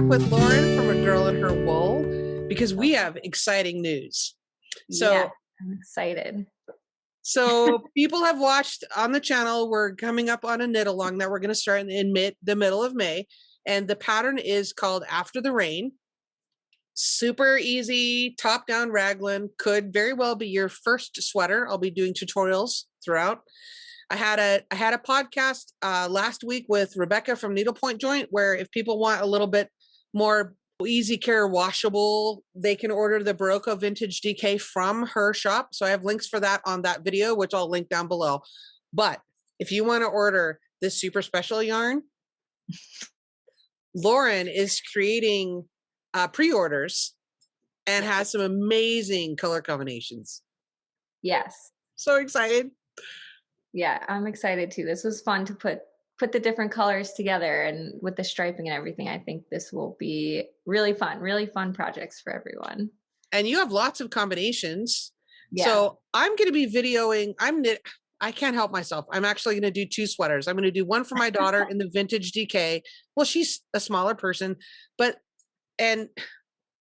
with Lauren from A Girl in Her Wool because we have exciting news. Yeah, I'm excited. So people have watched on the channel. We're coming up on a knit along that we're going to start in the middle of May. And the pattern is called After the Rain. Super easy, top-down raglan. Could very well be your first sweater. I'll be doing tutorials throughout. I had a podcast last week with Rebecca from Needlepoint Joint, where if people want a little bit more easy care washable, they can order the Barocco Vintage DK from her shop. So I have links for that on that video, which I'll link down below. But if you want to order this super special yarn, Lauren is creating pre-orders and has some amazing color combinations. Yes. So excited. Yeah, I'm excited too. This was fun to put the different colors together, and with the striping and everything, I think this will be really fun projects for everyone. And you have lots of combinations. Yeah. So I'm going to be videoing. I can't help myself. I'm actually going to do two sweaters. I'm going to do one for my daughter in the vintage DK. Well, she's a smaller person, and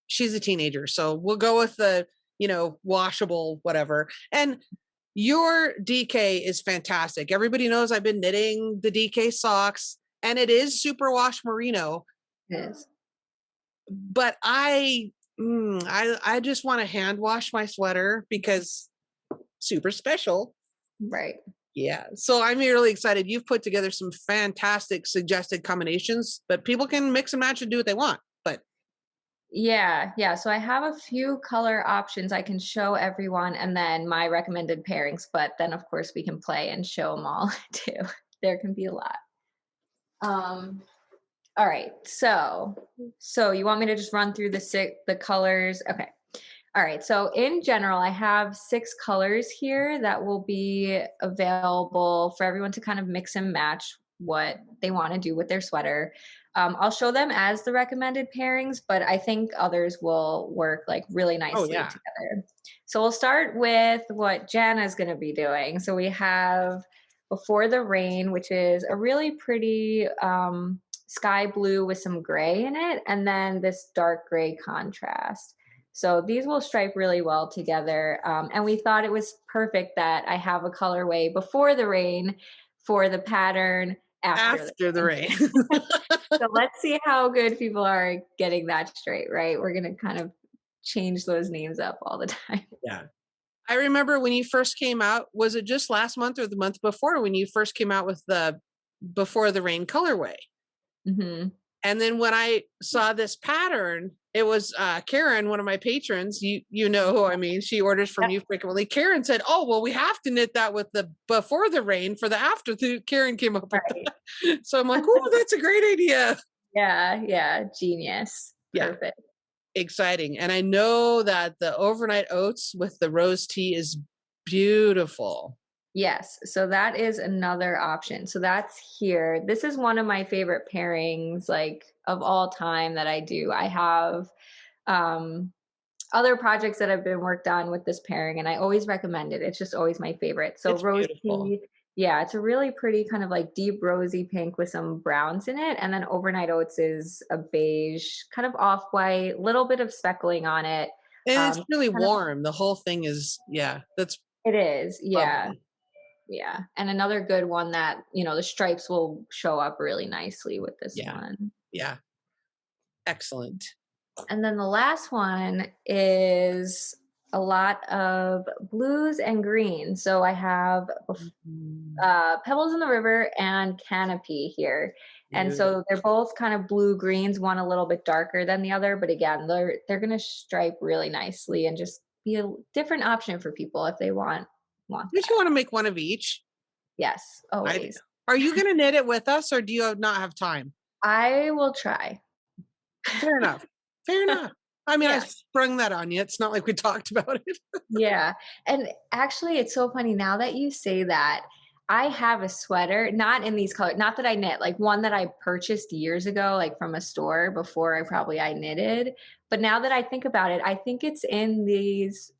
she's a teenager. So we'll go with the, washable, whatever. And your DK is fantastic. Everybody knows I've been knitting the DK socks, and it is superwash merino. It is. But I just want to hand wash my sweater because super special. Right. Yeah. So I'm really excited. You've put together some fantastic suggested combinations, but people can mix and match and do what they want. But yeah. So I have a few color options I can show everyone, and then my recommended pairings. But then, of course, we can play and show them all too. There can be a lot. All right. So you want me to just run through the colors? Okay. All right. So in general, I have 6 colors here that will be available for everyone to kind of mix and match what they want to do with their sweater. I'll show them as the recommended pairings, but I think others will work like really nicely together. So we'll start with what Jana's going to be doing. So we have Before the Rain, which is a really pretty sky blue with some gray in it, and then this dark gray contrast. So these will stripe really well together. And we thought it was perfect that I have a colorway Before the Rain for the pattern After the Rain. So let's see how good people are getting that straight, right? We're going to kind of change those names up all the time. Yeah. I remember when you first came out, was it just last month or the month before when you first came out with the Before the Rain colorway? Mm-hmm. And then when I saw this pattern, it was Karen, one of my patrons. You know who I mean. She orders from you frequently. Karen said, "Oh, well, we have to knit that with the Before the Rain for the After." Karen came up with that. So I'm like, "Oh, that's a great idea." Yeah, genius. Perfect. Exciting. And I know that the overnight oats with the rose tea is beautiful. Yes. So that is another option. So that's here. This is one of my favorite pairings, like of all time that I do. I have other projects that have been worked on with this pairing, and I always recommend it. It's just always my favorite. So it's rose beautiful. tea. Yeah, it's a really pretty kind of like deep rosy pink with some browns in it. And then overnight oats is a beige, kind of off-white, little bit of speckling on it. And it's really warm. The whole thing is, that's it is. Yeah. lovely. Yeah. And another good one that, the stripes will show up really nicely with this one. Yeah. Excellent. And then the last one is a lot of blues and greens. So I have Pebbles in the River and Canopy here. And so they're both kind of blue greens, one a little bit darker than the other. But again, they're going to stripe really nicely and just be a different option for people if they want. Did you want to make one of each? Yes, always. Are you going to knit it with us, or do you not have time? I will try. Fair enough. I mean, I sprung that on you. It's not like we talked about it. Yeah. And actually, it's so funny now that you say that. I have a sweater, not in these colors, not that I knit, like one that I purchased years ago, like from a store before I knitted. But now that I think about it, I think it's in this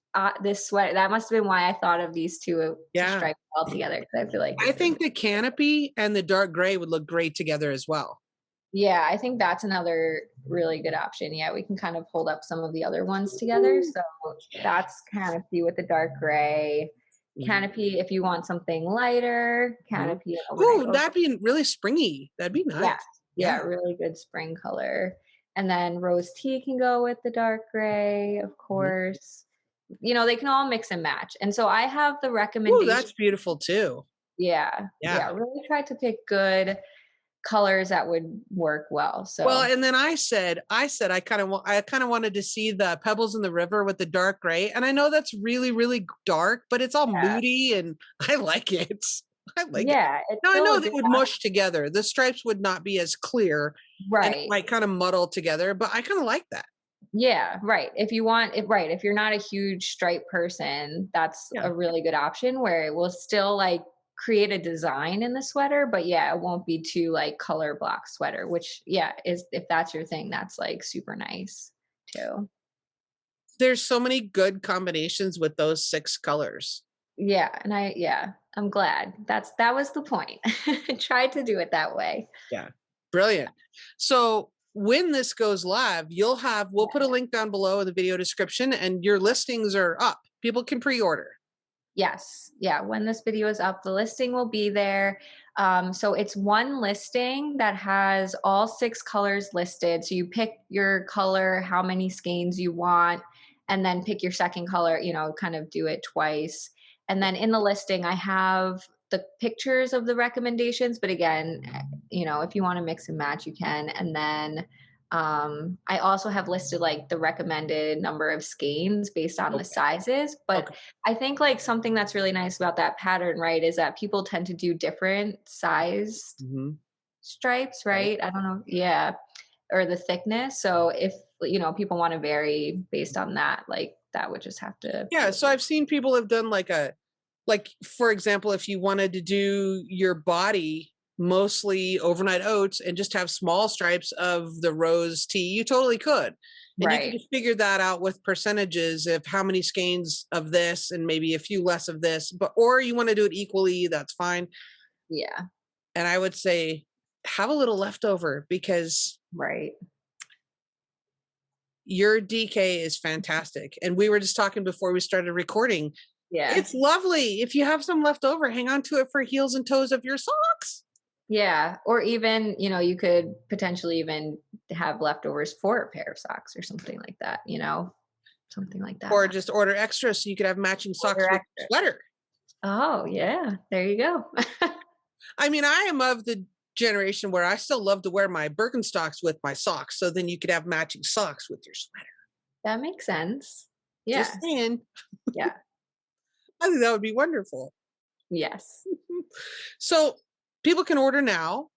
sweater. That must have been why I thought of these two to stripe all together. I feel like I think the Canopy and the dark gray would look great together as well. Yeah, I think that's another really good option. Yeah, we can kind of hold up some of the other ones together. So Yeah. that's canopy with the dark gray. Mhm. Canopy if you want something lighter. Mhm. Canopy and overnight Ooh, oat. that'd be really springy. That'd be Yeah, nice. yeah, Yeah. really good spring color. And then rose tea can go with the dark gray, of Mhm. course. They can all mix and match. And so I have the Ooh, recommendation. that's beautiful too. Yeah, Yeah. yeah, really try to pick good colors that would work well. Well, So and then I said I kind of wanted to see the pebbles in the river with the dark gray. And I know that's really, really dark, but it's all yeah, moody and I like it. I like it. yeah, it's Now I still know a they good would mush together. The stripes would not be as clear and it right. might kind of muddle together, but I kind of like that. Yeah, right. If you're not a huge stripe person, that's Yeah. a really good option where it will still like create a design in the sweater, but yeah, it won't be too like color block sweater, which yeah, is if that's your thing, that's like super nice too. There's so many good combinations with those 6 colors. Yeah, I'm glad. That was the point. Try to do it that way. Yeah. Brilliant. So when this goes live, we'll put a link down below in the video description and your listings are up. People can pre-order. Yes. Yeah. When this video is up, the listing will be there. So it's one listing that has all 6 colors listed. So you pick your color, how many skeins you want, and then pick your second color, kind of do it twice. And then in the listing, I have the pictures of the recommendations. But again, if you want to mix and match, you can. And then I also have listed like the recommended number of skeins based on the Okay. sizes. But Okay. I think like something that's really nice about that pattern, right, is that people tend to do different sized Mhm. stripes, Right. right? I don't know. Yeah. Or the thickness. So if, people want to vary based on that, like that would just have to Yeah, be. so I've seen people have done like for example, if you wanted to do your body mostly overnight oats and just have small stripes of the rose tea, you totally could. And you can Right. just figure that out with percentages of how many skeins of this and maybe a few less of this, but or you want to do it equally, that's fine. Yeah. And I would say have a little leftover because Right. your DK is fantastic. And we were just talking before we started recording. Yeah. It's lovely. If you have some left over, hang on to it for heels and toes of your socks. Yeah. Or even, you could potentially even have leftovers for a pair of socks or something like that, something like that. Or just order extra so you could have matching socks Order with your extra. sweater. Oh, yeah. There you go. I mean, I am of the generation where I still love to wear my Birkenstocks with my socks. So then you could have matching socks with your sweater. That makes sense. Just Yes. saying. Yeah. I think that would be wonderful. Yes. So people can order now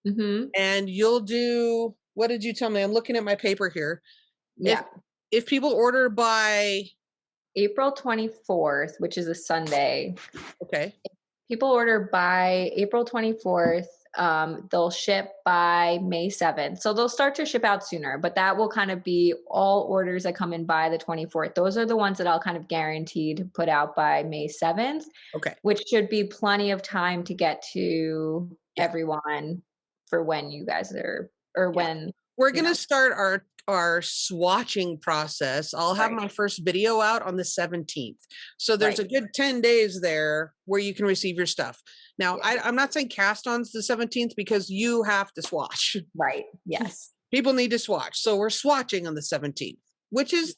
Mhm. and you'll do what did you tell me? I'm looking at my paper here. If Yeah. if people order by April 24th, which is a Sunday. okay. People order by April 24th. They'll ship by May 7th. So they'll start to ship out sooner, but that will kind of be all orders that come in by the 24th. Those are the ones that I'll kind of guarantee to put out by May 7th, Okay. which should be plenty of time to get to Yeah. everyone for when you guys are, or Yeah. when, We're you going know, to start our swatching process. I'll have right, my first video out on the 17th. So there's right. a good 10 days there where you can receive your stuff. Now, Yeah, I'm not saying cast on's the 17th because you have to swatch. right. Yes. People need to swatch. So we're swatching on the 17th, which is,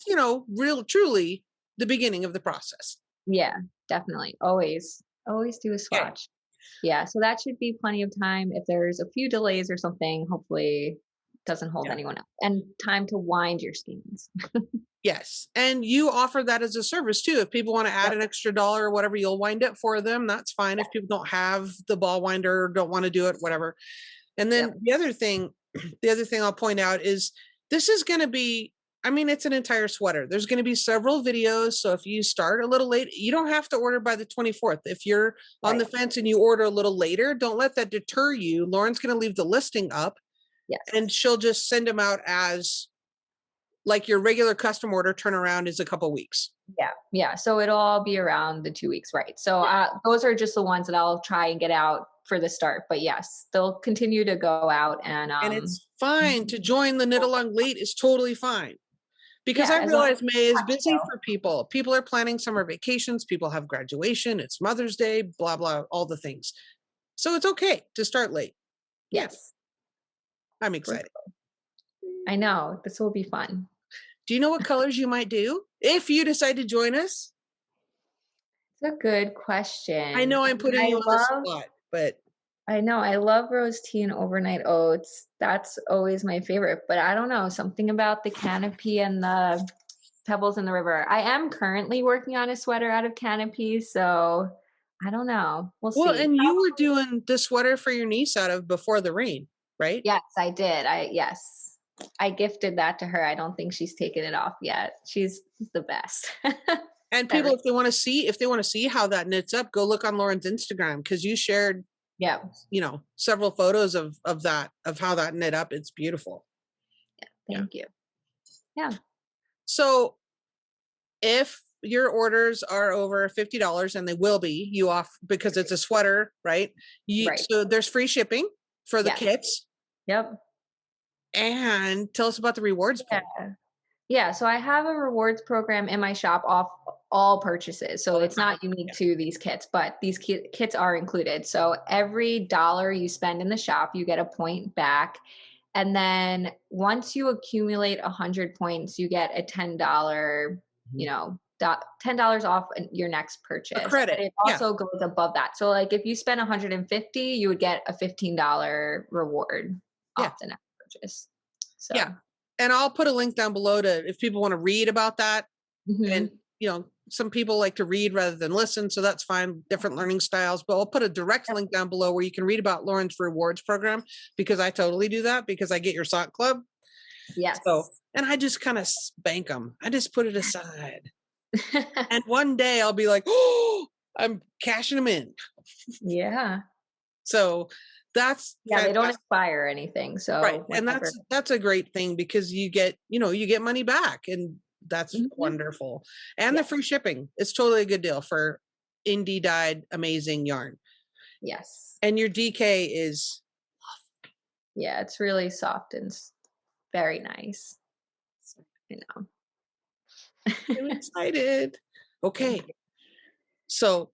real truly the beginning of the process. Yeah, definitely. Always do a Okay. swatch. Yeah, so that should be plenty of time. If there's a few delays or something, hopefully doesn't hold Yeah. anyone up. And time to wind your skeins. Yes. And you offer that as a service too. If people want to add Yep. an extra dollar or whatever, you'll wind it for them. That's fine. If people don't have the ball winder, don't want to do it, whatever. And then Yep. the other thing I'll point out is this is going to be, I mean, it's an entire sweater. There's going to be several videos. So if you start a little late, you don't have to order by the 24th. If you're on the Right. fence and you order a little later, don't let that deter you. Lauren's going to leave the listing up and Yes. she'll just send them out as like your regular custom order turnaround is a couple weeks. Yeah. Yeah. So it'll all be around the 2 weeks, right? So those are just the ones that I'll try and get out for the start. But yes, they'll continue to go out and it's fine to join the knit along late is totally fine. Because yeah, I as long realize as May is busy so. for people. People are planning summer vacations, people have graduation, it's Mother's Day, blah, blah, all the things. So it's okay to start late. Yeah, Yes, I'm excited. I know this will be fun. Do you know what colors you might do if you decide to join us? It's a good question. I know I I'm mean, putting you on the spot, but I know I love rose tea and overnight oats. That's always my favorite. But I don't know, something about the canopy and the pebbles in the river. I am currently working on a sweater out of canopy, so I don't know. We'll well, see. and you were doing the sweater for your niece out of Before the Rain, right? Yes, I did. Yes. I gifted that to her. I don't think she's taken it off yet. She's the best. And people, if they want to see how that knits up, go look on Lauren's Instagram because you shared, Yeah. several photos of that, of how that knit up. It's beautiful. Thank you. Yeah. So if your orders are over $50, and they will be, you off because it's a sweater, right? Right. So there's free shipping for the Yes. kits. Yep. And tell us about the rewards Yeah. program. Yeah, so I have a rewards program in my shop off all purchases. So it's not unique to these kits, but these kits are included. So every dollar you spend in the shop, you get a point back. And then once you accumulate 100 points, you get a $10, $10 off your next purchase. A credit. And it also goes above that. So like if you spend 150, you would get a $15 reward off the next purchase. So yeah. And I'll put a link down below to, if people want to read about that. And, some people like to read rather than listen. So that's fine. Different learning styles, but I'll put a direct link down below where you can read about Lauren's rewards program, because I totally do that because I get your sock club. Yes. So, and I just kind of bank them. I just put it aside. And one day I'll be like, oh, I'm cashing them in. Yeah. So that's they don't expire or anything. So right. And that's a great thing because you get money back, and that's wonderful. And the free shipping is totally a good deal for indie dyed amazing yarn. Yes. And your DK is it's really soft and very nice. I know. I'm excited. Okay. So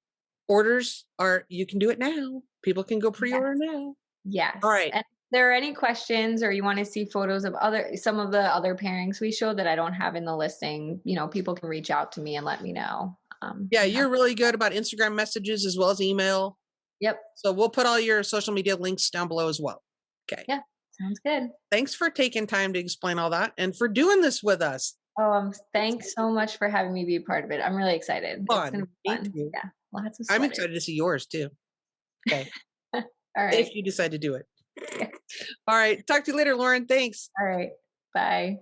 orders you can do it now. People can go pre-order now. Yes. All right. And if there are any questions or you want to see photos of some of the other pairings we showed that I don't have in the listing, people can reach out to me and let me know. You're really good about Instagram messages as well as email. Yep. So we'll put all your social media links down below as well. Okay. Yeah. Sounds good. Thanks for taking time to explain all that and for doing this with us. Thanks so much for having me be a part of it. I'm really excited. Fun. It's going to be fun. Yeah. Lots of sweaters. I'm excited to see yours too. Okay. All right. If you decide to do it. All right. Talk to you later, Lauren. Thanks. All right. Bye.